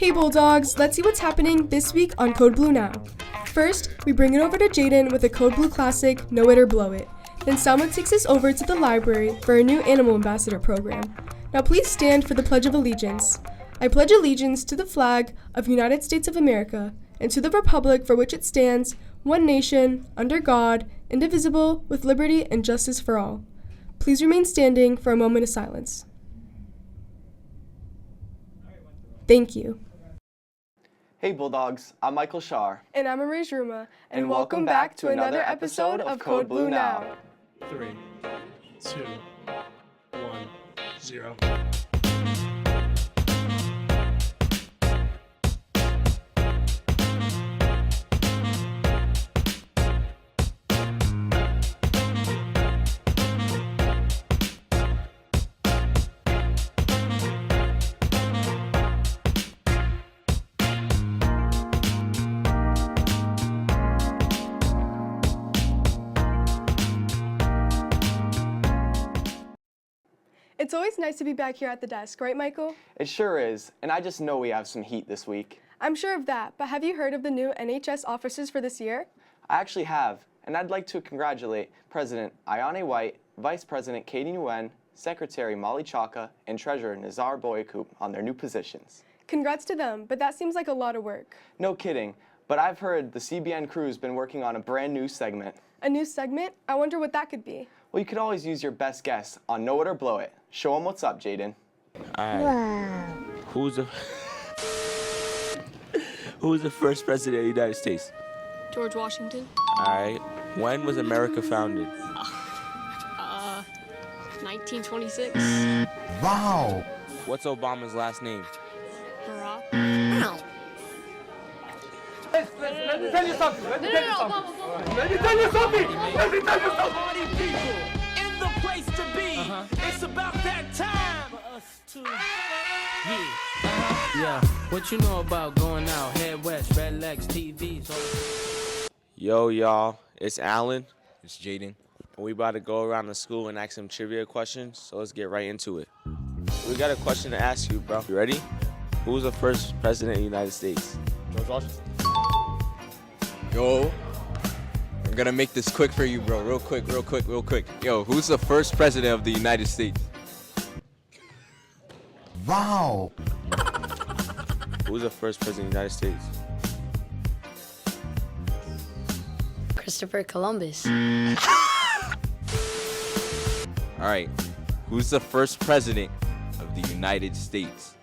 Hey Bulldogs, let's see what's happening this week on Code Blue Now. First, we bring it over to Jaden with a Code Blue classic, Know It or Blow It. Then Selma takes us over to the library for a new Animal Ambassador program. Now please stand for the Pledge of Allegiance. I pledge allegiance to the flag of the United States of America and to the republic for which it stands, one nation, under God, indivisible, with liberty and justice for all. Please remain standing for a moment of silence. Thank you. Hey Bulldogs, I'm Michael Shar. And I'm Marie Jruma, and welcome back to another episode of Code Blue Now. 3, 2, 1, 0. It's always nice to be back here at the desk, right, Michael? It sure is, and I just know we have some heat this week. I'm sure of that, but have you heard of the new NHS officers for this year? I actually have, and I'd like to congratulate President Ayane White, Vice President Katie Nguyen, Secretary Molly Chaka, and Treasurer Nizar Boyakoop on their new positions. Congrats to them, but that seems like a lot of work. No kidding, but I've heard the CBN crew's been working on a brand new segment. A new segment? I wonder what that could be. Well, you could always use your best guess on Know It or Blow It. Show them what's up, Jaden. Wow. Who's the first president of the United States? George Washington. All right. When was America founded? 1926. Wow. What's Obama's last name? Barack. Let me tell you something. No. Let me tell you something. Party people in the place to be. It's about that time for us to. Yeah. What you know about going out? Head west, red legs, TVs. Yo, y'all. It's Alan. It's Jaden. We about to go around the school and ask some trivia questions, so let's get right into it. We got a question to ask you, bro. You ready? Who was the first president of the United States? George Washington. Yo, I'm gonna make this quick for you, bro. Real quick. Yo, who's the first president of the United States? Wow. Who's the first president of the United States? Christopher Columbus. All right. Who's the first president of the United States?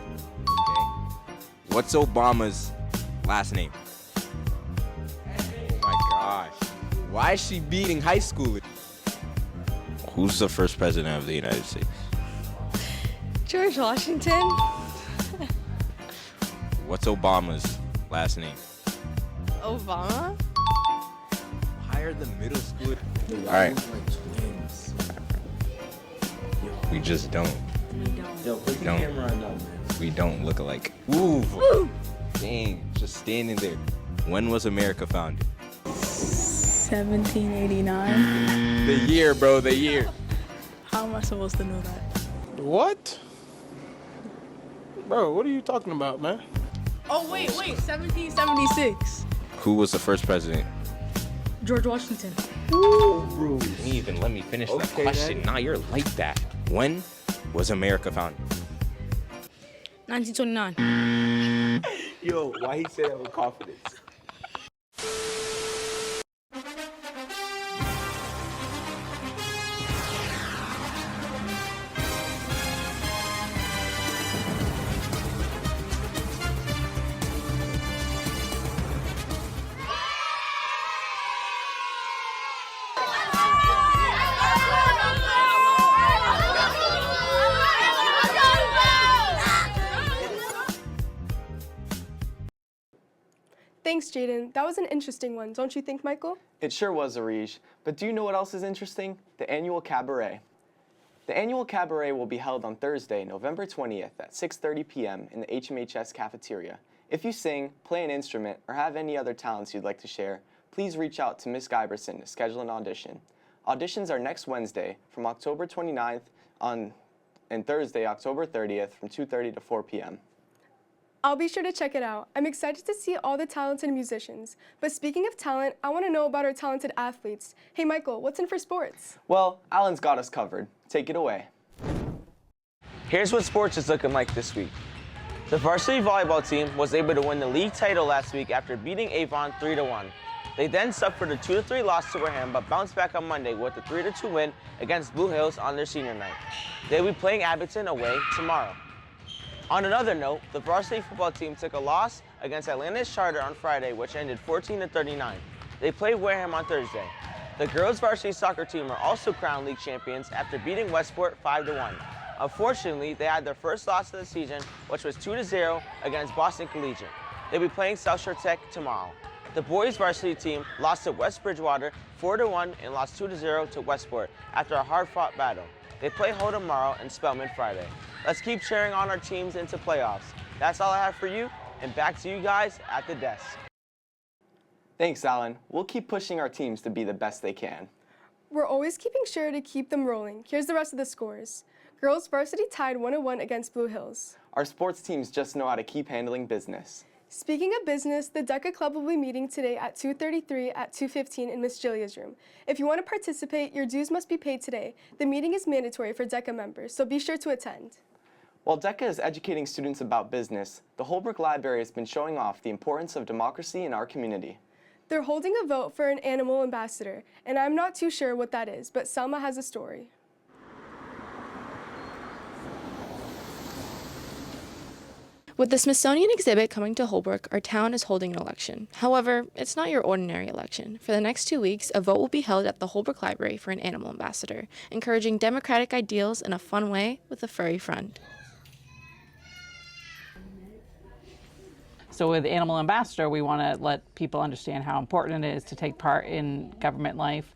Okay. What's Obama's last name? Oh my gosh. Why is she beating high schoolers? Who's the first president of the United States? George Washington. What's Obama's last name? Obama. Why are the middle school? All right. We just don't. Yo, put the camera on, man. We don't look alike. Ooh. Dang, just standing there. When was America founded? 1789. The year, bro, the year. How am I supposed to know that? What? Bro, what are you talking about, man? Oh, wait, 1776. Who was the first president? George Washington. Ooh, bro. You didn't even let me finish the question. Nah, you're like that. When was America founded? 1929. Yo, why he said that with confidence? Thanks, Jaden. That was an interesting one, don't you think, Michael? It sure was, Arij. But do you know what else is interesting? The annual cabaret. The annual cabaret will be held on Thursday, November 20th at 6:30 p.m. in the HMHS cafeteria. If you sing, play an instrument, or have any other talents you'd like to share, please reach out to Ms. Giberson to schedule an audition. Auditions are next Wednesday from October 29th and Thursday, October 30th from 2:30 to 4 p.m. I'll be sure to check it out. I'm excited to see all the talented musicians. But speaking of talent, I want to know about our talented athletes. Hey Michael, what's in for sports? Well, Alan's got us covered. Take it away. Here's what sports is looking like this week. The varsity volleyball team was able to win the league title last week after beating Avon 3-1. They then suffered a 2-3 loss to Wareham, but bounced back on Monday with a 3-2 win against Blue Hills on their senior night. They'll be playing Abington away tomorrow. On another note, the varsity football team took a loss against Atlantis Charter on Friday, which ended 14-39. They play Wareham on Thursday. The girls varsity soccer team are also crowned league champions after beating Westport 5-1. Unfortunately, they had their first loss of the season, which was 2-0 against Boston Collegiate. They'll be playing South Shore Tech tomorrow. The boys varsity team lost to West Bridgewater 4-1 and lost 2-0 to Westport after a hard-fought battle. They play Hull tomorrow and Spelman Friday. Let's keep cheering on our teams into playoffs. That's all I have for you, and back to you guys at the desk. Thanks, Alan. We'll keep pushing our teams to be the best they can. We're always keeping sure to keep them rolling. Here's the rest of the scores. Girls varsity tied 1-1 against Blue Hills. Our sports teams just know how to keep handling business. Speaking of business, the DECA Club will be meeting today at 2:33 at 2:15 in Miss Julia's room. If you want to participate, your dues must be paid today. The meeting is mandatory for DECA members, so be sure to attend. While DECA is educating students about business, the Holbrook Library has been showing off the importance of democracy in our community. They're holding a vote for an animal ambassador, and I'm not too sure what that is, but Selma has a story. With the Smithsonian exhibit coming to Holbrook, our town is holding an election. However, it's not your ordinary election. For the next 2 weeks, a vote will be held at the Holbrook Library for an animal ambassador, encouraging democratic ideals in a fun way with a furry friend. So with Animal Ambassador, we want to let people understand how important it is to take part in government life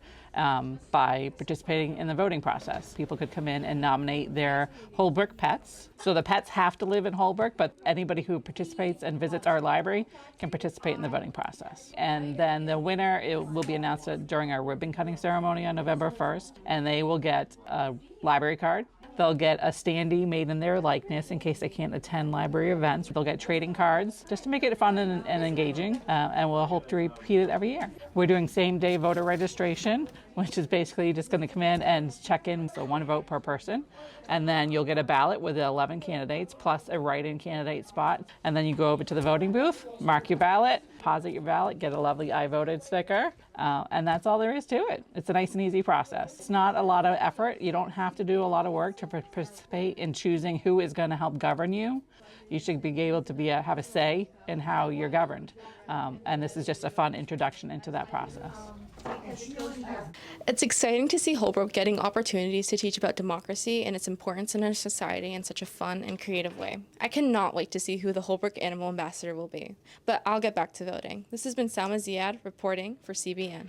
by participating in the voting process. People could come in and nominate their Holbrook pets. So the pets have to live in Holbrook, but anybody who participates and visits our library can participate in the voting process. And then the winner, it will be announced during our ribbon cutting ceremony on November 1st, and they will get a library card. They'll get a standee made in their likeness in case they can't attend library events. They'll get trading cards just to make it fun and engaging, and we'll hope to repeat it every year. We're doing same-day voter registration, which is basically just going to come in and check in, so 1 vote per person, and then you'll get a ballot with 11 candidates plus a write-in candidate spot, and then you go over to the voting booth, mark your ballot, deposit your ballot, get a lovely I voted sticker, and that's all there is to it. It's a nice and easy process. It's not a lot of effort. You don't have to do a lot of work to participate in choosing who is going to help govern you. You should be able to have a say in how you're governed, and this is just a fun introduction into that process. It's exciting to see Holbrook getting opportunities to teach about democracy and its importance in our society in such a fun and creative way. I cannot wait to see who the Holbrook Animal Ambassador will be. But I'll get back to voting. This has been Salma Ziad reporting for CBN.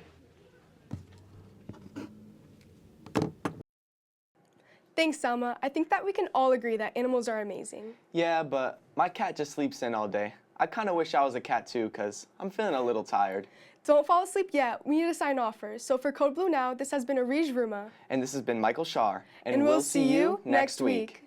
Thanks, Selma. I think that we can all agree that animals are amazing. Yeah, but my cat just sleeps in all day. I kind of wish I was a cat too, because I'm feeling a little tired. Don't fall asleep yet. We need to sign off first. So for Code Blue Now, this has been Arij Ruma. And this has been Michael Shar. And we'll see you next week.